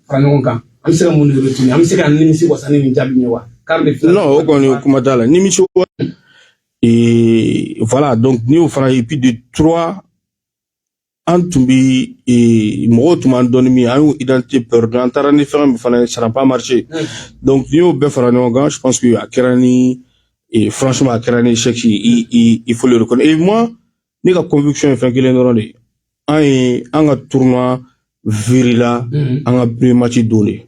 Franonga. I'm saying mon retour. I'm saying un nimisi was an injabiwa. Non, on est comme ça. Nimisi. Et voilà, donc nous faisons et puis de 3 ans tomber et moi tout m'en donne mi une identité perdue. En tarant les fermes, ça n'a pas marché. Donc nous ben Franonga, je pense que à Kerani et franchement à Kerani il faut le reconnaître. Et moi, j'ai la conviction enfin qu'il est normal. Un tournoi virila, un premier match donné.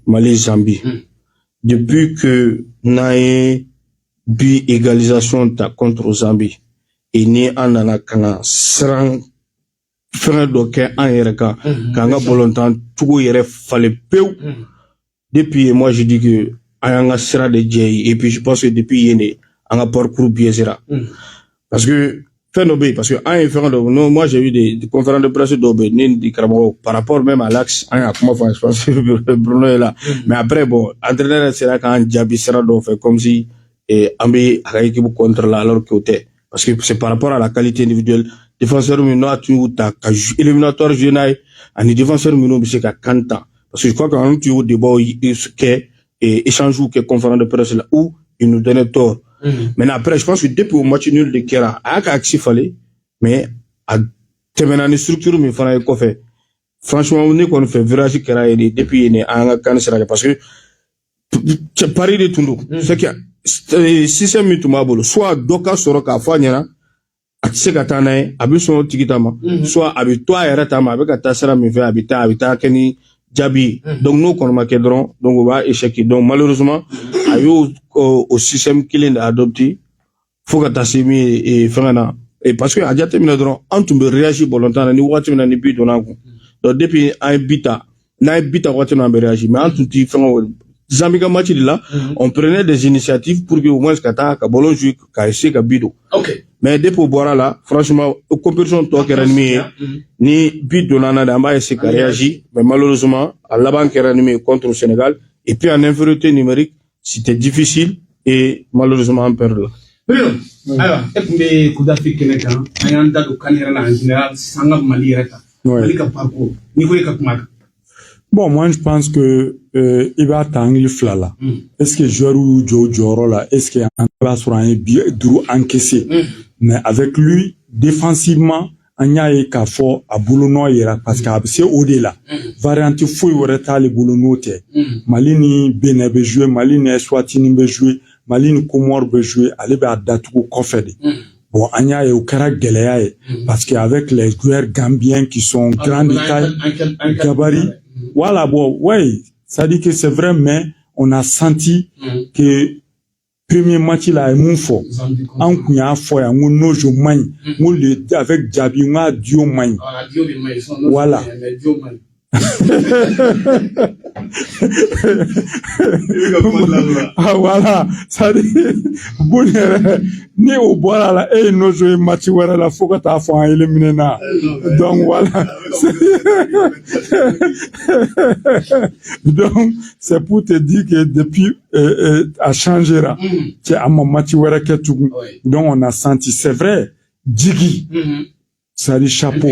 Mali-Zambie. Depuis que nae bi égalisation ta contre Zambie et ni en a kana serang frère doké en yereka kanga bolontan tout yere fallait peu depuis moi je dis que anga sera de jey et puis je pense que depuis yene anga parcours biaisera parce que parce que non, moi j'ai eu des conférences de presse par rapport même à l'axe je pense que Bruno est là mais après bon entraîneur sera quand Diaby sera fait comme si Ambi a équipe contre là alors que parce que c'est par rapport à la qualité individuelle défenseur mino a tu ta éliminatoire jeune ani défenseur mino c'est qu'à Kanta parce que je crois qu'en tu au débat que échange ou que conférence de presse là où il nous donnait tort. Mais après, je pense que depuis le match nul de Kera, à Kaxi fallait, mais à terminer une structure, mais il fallait qu'on fait. Franchement, on est qu'on fait virage Kera et depuis, il est en cancer parce que, c'est pareil de tout. C'est que, si c'est mieux tout mabolo, soit Doka Soroka Fanyana, à Tsekatane, avec son Tikitama, soit avec toi et Ratama, avec Atasara Mivé, habita Kenny, Diaby. Donc, nous, qu'on m'a donc, on va échec. Donc, malheureusement, au système qu'il a adopté, faut que t'assimi et faire et parce que à diate minadron, on tombe réagir volontairement, ni ouati minani but on a donc depuis un bita, na bita ouati minani réagir, mais en tout petit faire Zambika match de là, on prenait des initiatives pour que au moins kata ka bolon jouer ka essayer ka bido. Mais depuis au boira là, franchement, au compétition toi qui ranimé, ni but de nana d'amba essayer ka réagir, mais malheureusement, à la banque ranimé contre le Sénégal, et puis en infériorité numérique, c'était difficile et malheureusement on perd là. Alors, est-ce que coup d'Afrique Kénékan, ayant au Canada en général, Sangam Mali Reta, Mali Kapako, Nicolas Kapmak. Bon, moi je pense que il va t'angler flala. Est-ce que joueur ou Joe là, est-ce qu'il va sur un Duru encaissé? Mais avec lui, défensivement, Anya et Kafo à Boulono ira parce que c'est au-delà. Variante fouille ou reta les Boulono te. Malini Bénin be jouer, Malini Eswatini be jouer, Malini Komor be jouer, allez à Datuko Kofede. Bon, Anya et Okara Geleae, parce qu'avec les joueurs gambiens qui sont grands de taille, gabarit, voilà, bon, ouais, ça dit que c'est vrai, mais on a senti que premier match là est mon fort. En kunya fort, on nojo main, on le avec Diaby, on a dio main. Voilà. Ah voilà, ça dit bon ni au boire là et nos jeux match voilà la faut que ta faut éliminer na. Donc voilà. Donc c'est pour te dire que depuis a changé là. Tu as mon match voilà que tout. Donc on a senti c'est vrai Djigui. Ça dit chapeau,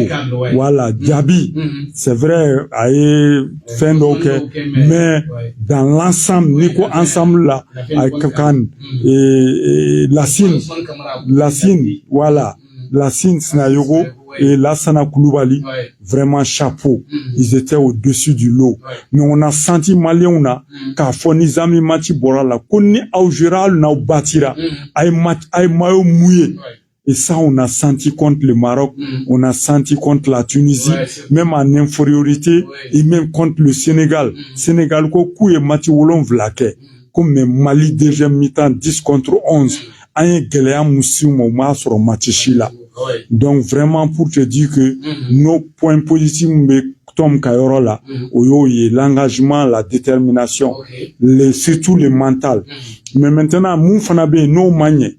voilà, Diaby, c'est vrai, aïe, fin donc, mais dans l'ensemble, Nico ensemble là, avec Kakan et Lassine, voilà, Lassine Snayogo et Lassana Koulibaly, vraiment chapeau, ils étaient au-dessus du lot. Mais on a senti Maliona, qu'a fourni Zami Mati Borala, qu'on est au général, n'a bâtira, aïe maillot mouillé. Et ça, on a senti contre le Maroc, on a senti contre la Tunisie, même en infériorité, et même contre le Sénégal. Sénégal, ko et Mati Wolon Vlake, comme Mali déjà mi-temps 10 contre 11, aïe Gelea Moussi Mouma sur Matichila. Donc vraiment pour te dire que nos points positifs, mais Tom Kayoro là, l'engagement, la détermination, surtout le mental. Mais maintenant, Moufanabe, no manier.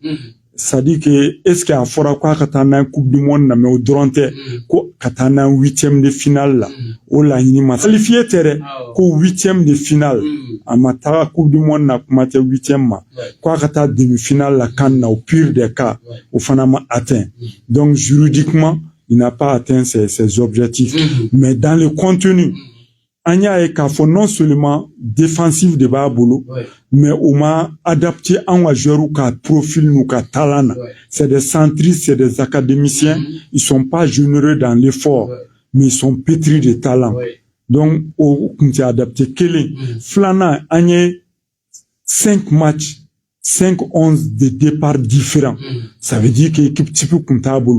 Ça dit que, est-ce qu'il y a fora quoi katana coupe du monde na mais au dronte ko katana 8e de finale là o la inima qualifié tere ko 8e de finale amata coupe du monde na kumate 8e ma quoi kata demi-finale la kan na au pire des cas au fanama atteint. Donc juridiquement il n'a pas atteint ses objectifs mais dans le contenu Anya et Kafo non seulement défensif de Babolo, mais on m'a adapté en joueur ou qu'à profil ou qu'à talent. C'est des centristes, c'est des académiciens. Ils sont pas généreux dans l'effort, mais ils sont pétris de talent. Donc, on s'est adapté. Flana, Anya, 5 matchs, 5-11 de départ différents. Ça veut dire que l'équipe typique comptable,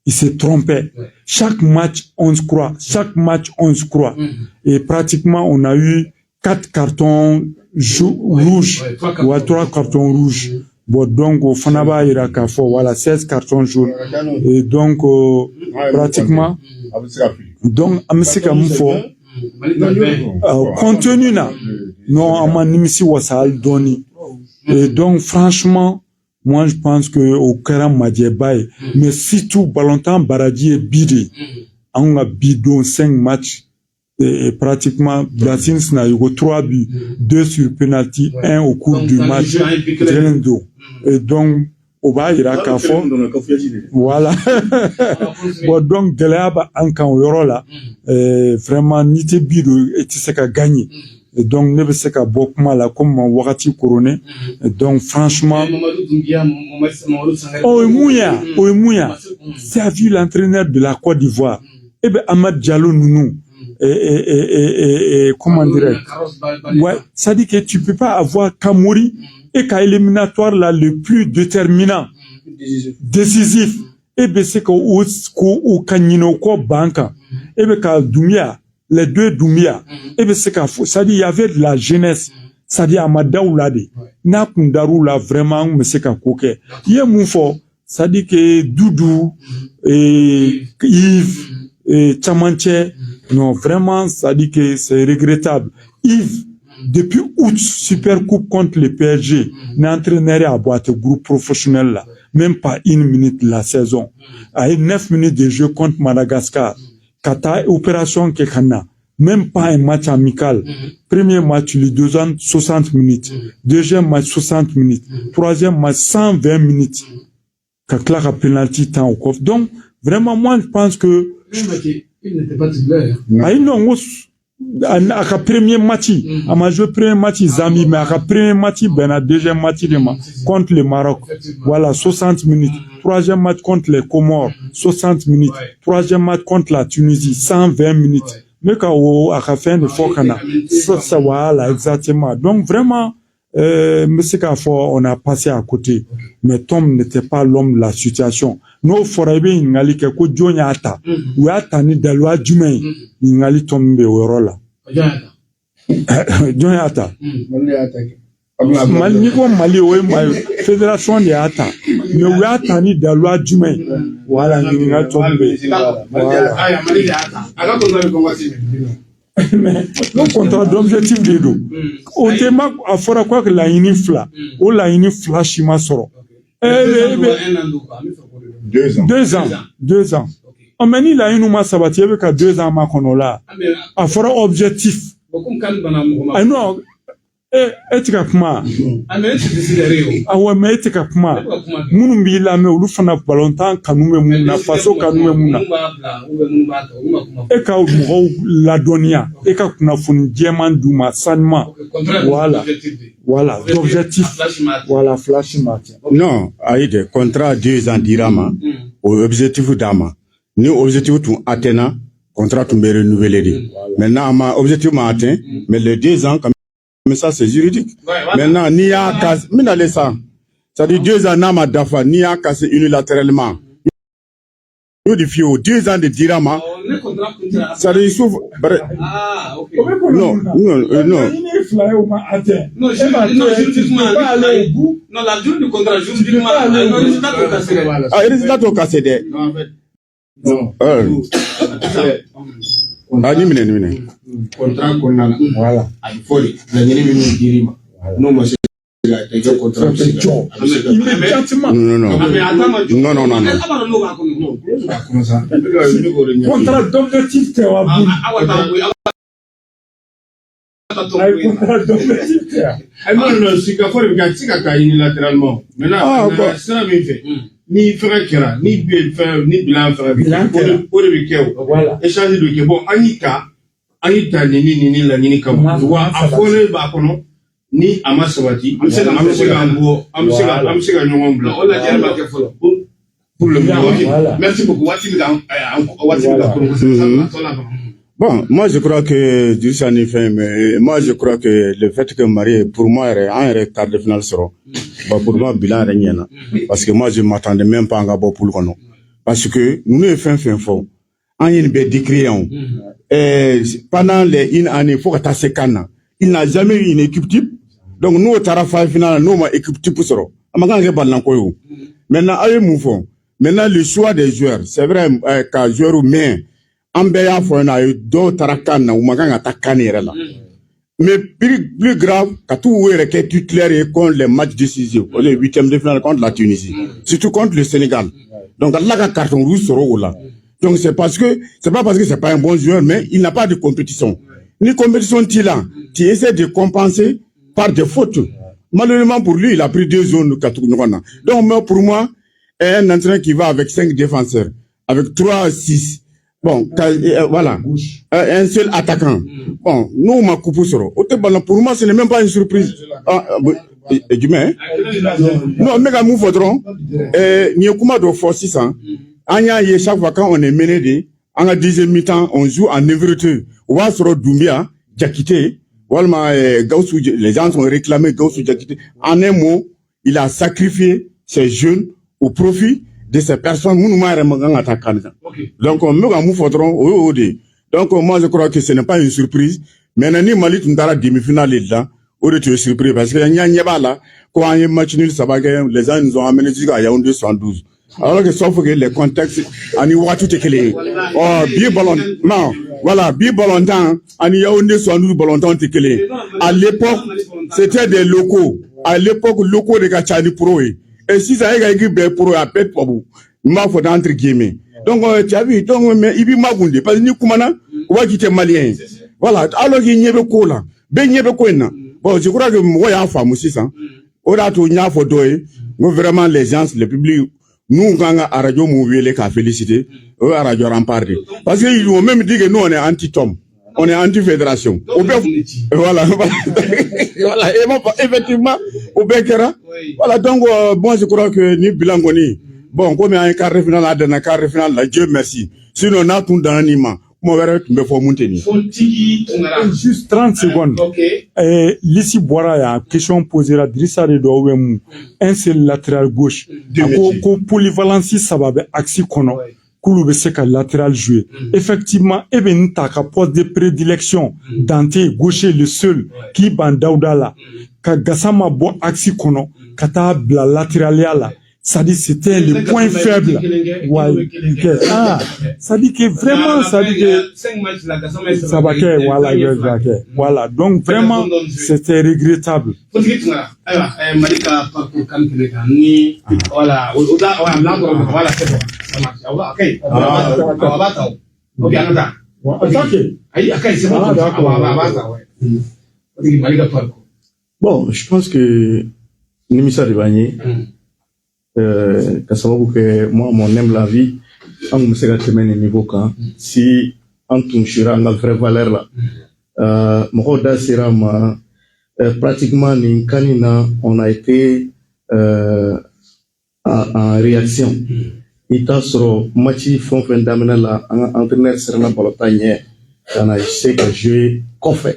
il s'est trompé. Chaque match, on se croit. Chaque match, on se croit. Et pratiquement, on a eu 4 cartons rouges. Ou 3 cartons rouges. Bon, donc, au Fanaba Irakafo, voilà, 16 cartons jaunes. Et donc, pratiquement, donc, Amsika Mufo, contenu là, non, Amanimisi Wasal Doni. Et donc, franchement, moi, je pense que au Karam Madjebaye, mais surtout, Balantan Baradi et Bidi, on a bidon 5 matchs, et pratiquement, Dassins n'a eu 3 buts, 2 sur penalty, 1 au cours du match, et donc, au bas, il y a Kafo. Voilà. Bon, donc, Geleaba, Ankan, Yorola, vraiment, Nite Bido, et tu sais qu'à gagner. Et donc, ne sais qu'à Bokma, là, comme mon Wakati couronné. Et donc, franchement. Mouya. C'est à vu l'entraîneur de la Côte d'Ivoire. Eh ben, Ahmad Diallo Nounou. Comment dirais-je? Ouais. Ça dit que tu peux pas avoir Kamori et qu'à éliminatoire, là, le plus déterminant. Décisif. Eh ben, c'est qu'au Kanino, ko Banka. Eh ben, qu'à Doumia. Les 2 Doumia. Et bien, c'est qu'à faux. Ça dit, il y avait de la jeunesse. Ça dit, Amadaou là, na kundaru là, vraiment, mais c'est qu'à coquet. Il y a mon fort. Ça dit que Doudou, et Yves, et Tchamanche, non, vraiment, ça dit que c'est regrettable. Yves, depuis août, Super Coupe contre le PSG, n'a entraîné à boîte groupe professionnel là. Même pas 1 minute la saison. À 9 minutes de jeu contre Madagascar. Kata opération Kekana, même pas un match amical. Premier match, les 2 ans, 60 minutes. Deuxième match, 60 minutes. Troisième match, 120 minutes. Kakla a penalty temps au coffre. Donc, vraiment, moi, je pense que... Il n'était pas titulaire. Ah, non, à la premier match, à ma joué premier match, Zambie, mais à la premier match, ben, à deuxième match, contre le Maroc. Voilà, 60 minutes. Troisième match contre les Comores, 60 minutes. Troisième match contre la Tunisie, 120 minutes. Mais quand à la fin de Fokana, ça, voilà, exactement. Donc, vraiment, monsieur Kafo, on a passé à côté. Mais Tom n'était pas l'homme de la situation. Nous, Forabi, n'ali que ko Jonya ata. Ou ata ni dalwa Jumei, n'ali Tom be orola. Jonya ata. Mali, ni ko Mali, oui, fédération de ata. Mais ou ata ni dalwa Jumei. Voilà, n'ali Tom be. Voilà. Mais le contrat d'objectif de dos. Au thème, à fora quoi que la inifla, ou la inifla chima soro. 2 ans. On m'a dit la inuma sabati avec 2 ans ma konola. À fora objectif. Ah non. Etika kuma. Ah ouais, mais etika kuma. Munu bila me ulu fana balontan kanume muna faso kanume muna. Eka mou la donia. Eka kuna funi diamant duma sanma. Voilà. Voilà. L'objectif. Voilà, flash match. Non, aïe, contrat 2 ans d'Irama. Objectif d'Ama. Ni objectif tout atteint. Contrat tout me renouvelé. Maintenant, ma objectif m'a atteint. Mais les 2 ans, mais ça, c'est juridique. Maintenant, ni à casse, mais n'allez ça. Ça dit 2 ans, n'a dafa, ni à casser unilatéralement. Nous, des filles, 2 ans de dirama. Ça dit, souffre. Ah, ok. Non. Non, juridiquement, non, la durée du contrat, juridiquement, le résultat au cassé. Ah, le résultat au cassé. Non, en fait. Non. Ah, ni mine. Contrat qu'on a. Voilà. À folie. La nuit, nous dirima. Non, moi, c'est le contrat. Immédiatement. Non. Contrat d'objectif, tu vas contrat d'objectif. Non, c'est qu'à faire le unilatéralement. Maintenant, ça m'a fait. Ni frère Kera, ni bilan frère. Voilà. Échanger de bon, Anika, Aïta Nini la Nini Kama. Afone Bakono, ni Amasawati, Amsega Nyongom Blanc. Pour le moment. Merci beaucoup. Bon, moi je crois que moi je crois que le fait que Marie pour moi est un quart de finale sera pour moi bilan rien parce que moi je m'attendais même pas à Gabo pour le connaître parce que nous ne faisons fort en une belle décriant pendant une année faut que tu cannes il n'a jamais eu une équipe type donc nous au Tarafa final nous ma équipe type sera amagan ballon koyo maintenant allez mouvons maintenant le choix des joueurs c'est vrai qu'un joueur ou mais en béa fona do tarakana ou maganga takanira là mais plus grave quand tout est que titulaire et contre les matchs décisifs les huitièmes de finale contre la Tunisie surtout contre le Sénégal donc là la carton rouge sera là donc c'est pas parce que c'est pas un bon joueur mais il n'a pas de compétition ni compétition tu essaies de compenser par des fautes malheureusement pour lui il a pris 2 zones donc pour moi un entraîneur qui va avec 5 défenseurs avec 3-6 bon, voilà. Un seul attaquant. Bon, nous, on m'a coupé sur pour moi, ce n'est même pas une surprise. Du moins, non, mais quand nous faudrons, n'y a pas de force 600. Chaque fois quand on est mené en la 10e mi-temps, on joue en névreux. On va sur Doumbia, Diakité. Les gens ont réclamé Gaussou Diakité. En un mot, il a sacrifié ses jeunes au profit de ces personnes, donc, donc, moi, je crois que ce n'est pas une surprise. Mais, Mali, tu n'as demi-finale là, où tu es surpris, parce que, là, quand il y a un match nul, ça va gagner, les gens nous ont amené jusqu'à Yaoundé 112. Alors que, sauf que les contextes, on y voit tout est clé. Oh, bien ballon, non, voilà, bien ballon temps, on y Yaoundé 112 ballon temps, t'es clé. À l'époque, c'était des locaux. À l'époque, locaux de Gachani Pro. Et si ça a été pour la pète pour vous, il m'a fait entre guillemets. Donc, tu as vu, donc, mais il m'a goûté. Parce que nous, comment on va quitter malien. Voilà. Alors qu'il y a beaucoup là. Ben, il y a beaucoup là. Bon, je crois que moi, il y a une femme aussi, ça. On a tout, il y a photo, nous, vraiment, les gens, le public, nous, quand à radio, nous, les cas féliciter, à radio remparler. Parce qu'ils ont même dit que nous, on est anti-tom. On est anti-fédération. Voilà. Voilà. Effectivement, au Bekera. Voilà. Donc, bon, je crois que ni Bilangoni. Bon, comme il y a un quart de finale, un quart de finale, là, Dieu merci. Sinon, on a tout dans l'animant. Moi, je vais faire monter. Juste 30 secondes. Lissi Boira, il y a une question posée à Drissa Redouem. Un seul latéral gauche. Ko polyvalence, ça va être axi kono. Koulou be se ka latéral jouer. Effectivement, eben ta ka poste de prédilection. Dante gaucher le seul qui bandaouda là. Ka Gassama bo axi kono. Kata bla latéral là. Ça dit c'était le point faible. Ouais. Ah, ça dit que vraiment, ça dit que ça va que voilà, voilà. Donc vraiment, c'était regrettable. Voilà. Bon, je pense que Nimisa Ribagné, que moi, mon aime la vie, on me sait que niveau quand, si on touchera la vraie valeur là, Mohoda sera pratiquement Ninkanina, on a été en réaction. Il t'a sur Machi Fon Fendamena là, entraîneur Serena Bolotagne, on a essayé de jouer Kofé.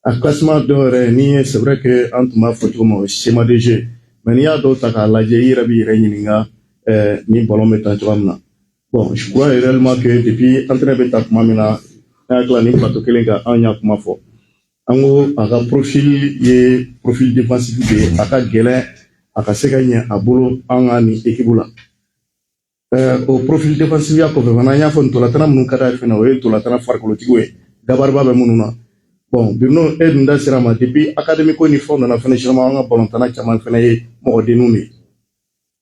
À classement de c'est vrai que entre ma photo, mon schéma de jeu. Mais il y a d'autres cas, la GI Rabi Réuniga, ni ballon mettant Joamna. Bon, je crois réellement que depuis entraîneur de Tapmamina, avec la Nimpa Tokelenga, en Yakumafo. En gros, à un profil défensif de Aka Gélin, Aka Seganya, à Bolo, Angani, Ekibula. Au profil défensif, il y a qu'on veut venir à fond, tout la trame, nous, Kada, Fenoé, tout la trame, Farcolotigue, Gabarba, Moununa. Bon, Bruno Edunda Sirama, depuis académique uniforme, on a fait un balontana qui a fait un dénommé.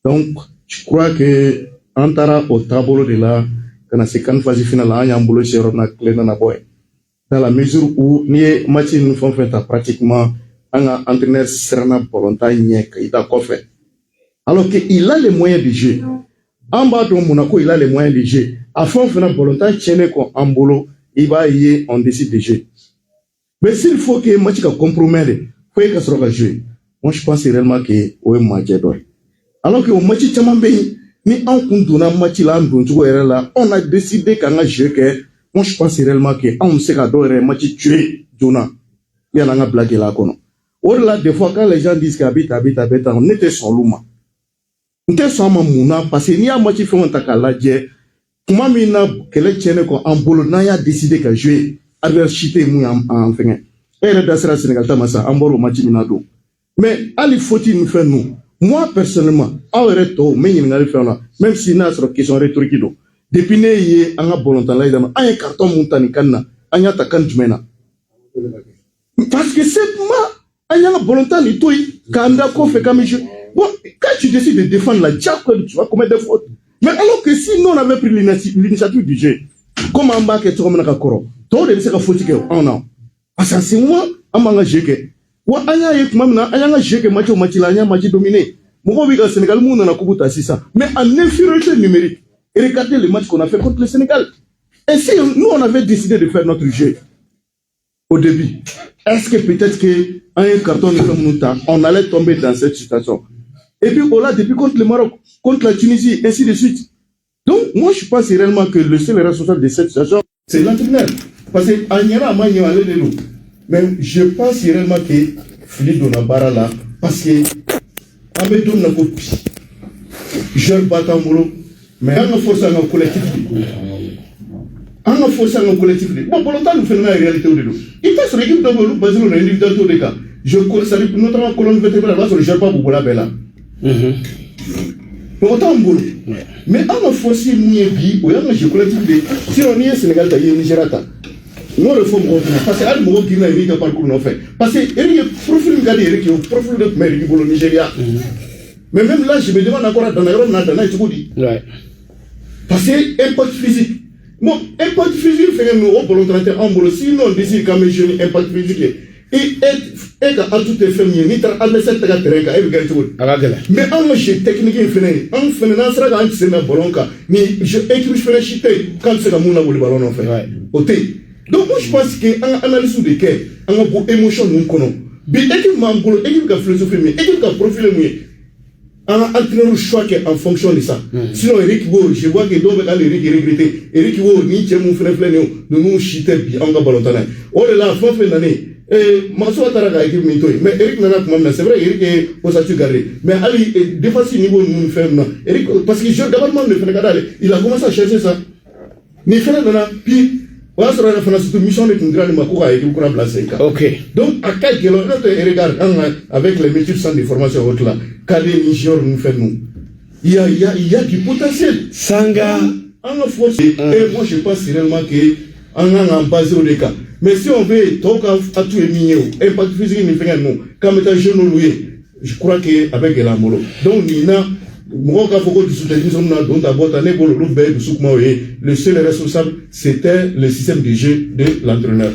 Donc, je crois que, Antara au tableau de là, quand on s'est quand phase finale, on a un boulot chez Rona Cléna Boy. Dans la mesure où, ni match nous font fait pratiquement, un entraîneur Serena Bolontagne, qui a fait. Alors qu'il a les moyens de jeu. En bas de Monaco, il a les moyens de jeu. À fond, Bolontagne, tiene en boulot. il va y on décide de jouer. Mais s'il faut que match ka compromettre, faut que ça soit joué. Moi je pense réellement que au match d'or. Alors que au match chaman be ni on kunduna match là on a décidé qu'on a joué que moi je pense réellement que on sait qu'adore match tué Jona. Il y a une blague là kono. Au-delà des fois quand les gens disent qu'habite on était sur l'uma. On était sur Mouna parce que ni a match fait on t'a kaladje. Comment mina quel tienne ko en bolo na ya décidé qu'à jouer adversité mou en fin. Et le Dasra Sénégal tamasa en bolo match minado. Mais ali faut-il nous faire nous. Moi personnellement, awereto mais il n'a fait là même si na sur question rhétorique do. Depuis né yé anga bolontan là idama un carton montani kanna anya takan jumena. Parce que c'est moi anya bolontan ni toi kanda ko fait comme je. Bon, quand tu décides de défendre la diable, tu vas commettre des fautes. Mais alors que si nous on avait pris l'initiative du jeu, comme en bas que tu comme nakakoro, toi de se faute que non. Parce que c'est moi en manga jeke. Wa anya yek mamna anya jeke match la anya match dominé. Mon biga Sénégal moun na kubuta sisa. Mais en infériorité numérique. Et regardez le match qu'on a fait contre le Sénégal. Et si nous on avait décidé de faire notre jeu au début, est-ce que peut-être que un carton de Mouta, on allait tomber dans cette situation? Et puis, on l'a depuis contre le Maroc, contre la Tunisie, ainsi de suite. Donc, moi, je pense réellement que le seul responsable de cette situation, c'est l'entraîneur. Parce que, mais je pense réellement que Philippe Donabara là, parce que, Amédou n'a pas pu. Je le bats en boulot, mais on a forcé un collectif. On a forcé un collectif. Bon, pour longtemps, nous faisons la réalité au début. Il passe sur l'équipe de Bolo, basé sur l'individualité au début. Je salue notamment colonne vertébrale, sur le Japon, pour la belle. Pour autant, mais on a forcé Mouyebi, ou on a collectif. Si on y est Sénégal, il y a Nigérata. Nous réformons, parce que Al Mouro qui n'a pas parcours non fait. Parce que il y a profil de qui est profil de mère qui est Nigeria. Mais même là, je me demande encore dans la Rome, parce que impact physique. Bon, impact physique fait nous au volontaire en boulot. Sinon, on décide quand même jeune impact physique. Et en tout est féminin, ni à la cette terrain, mais en jeu technique infini, en féminin sera un sénat bolonka, ni je écris je fais quand c'est la mouna ou le ballon en fait. Donc, moi je pense qu'en analyse de cas, en a beaucoup émotion nous connaissons. Mais équipe mambo, équipe qui philosophie, mais équipe qui profil mieux. En entraîneur le choix en fonction de ça. Sinon, Eric Wo, je vois que d'autres gars Eric regretté. Eric Wo, ni tiens mon frère nous chiter bien en ballontané. Oh là, fin d'année. Maso Taraga équipe minto. Mais Eric nana comme c'est vrai, Eric est au statut garé. Mais Ali, des fois si niveau nous fait non. Eric, parce que je d'abord le fait il a commencé à chercher ça. Ni fait nana, puis on sera la fin de mission de Kundra de Makura et Kura Blasé. Ok. Donc, à quel kilomètre regarde avec les métiers sans déformation autre là, Calais, Niger, nous fait nous. Il y a du potentiel. Sanga. On a forcé. Et moi, je pense réellement qu'on a basé au cas. Mais si on veut, tant qu'à tout émigner, impact physique, il fait nous. Quand on est jeune, je crois qu'avec la molo. Donc, Nina, le seul responsable, c'était le système de jeu de l'entraîneur.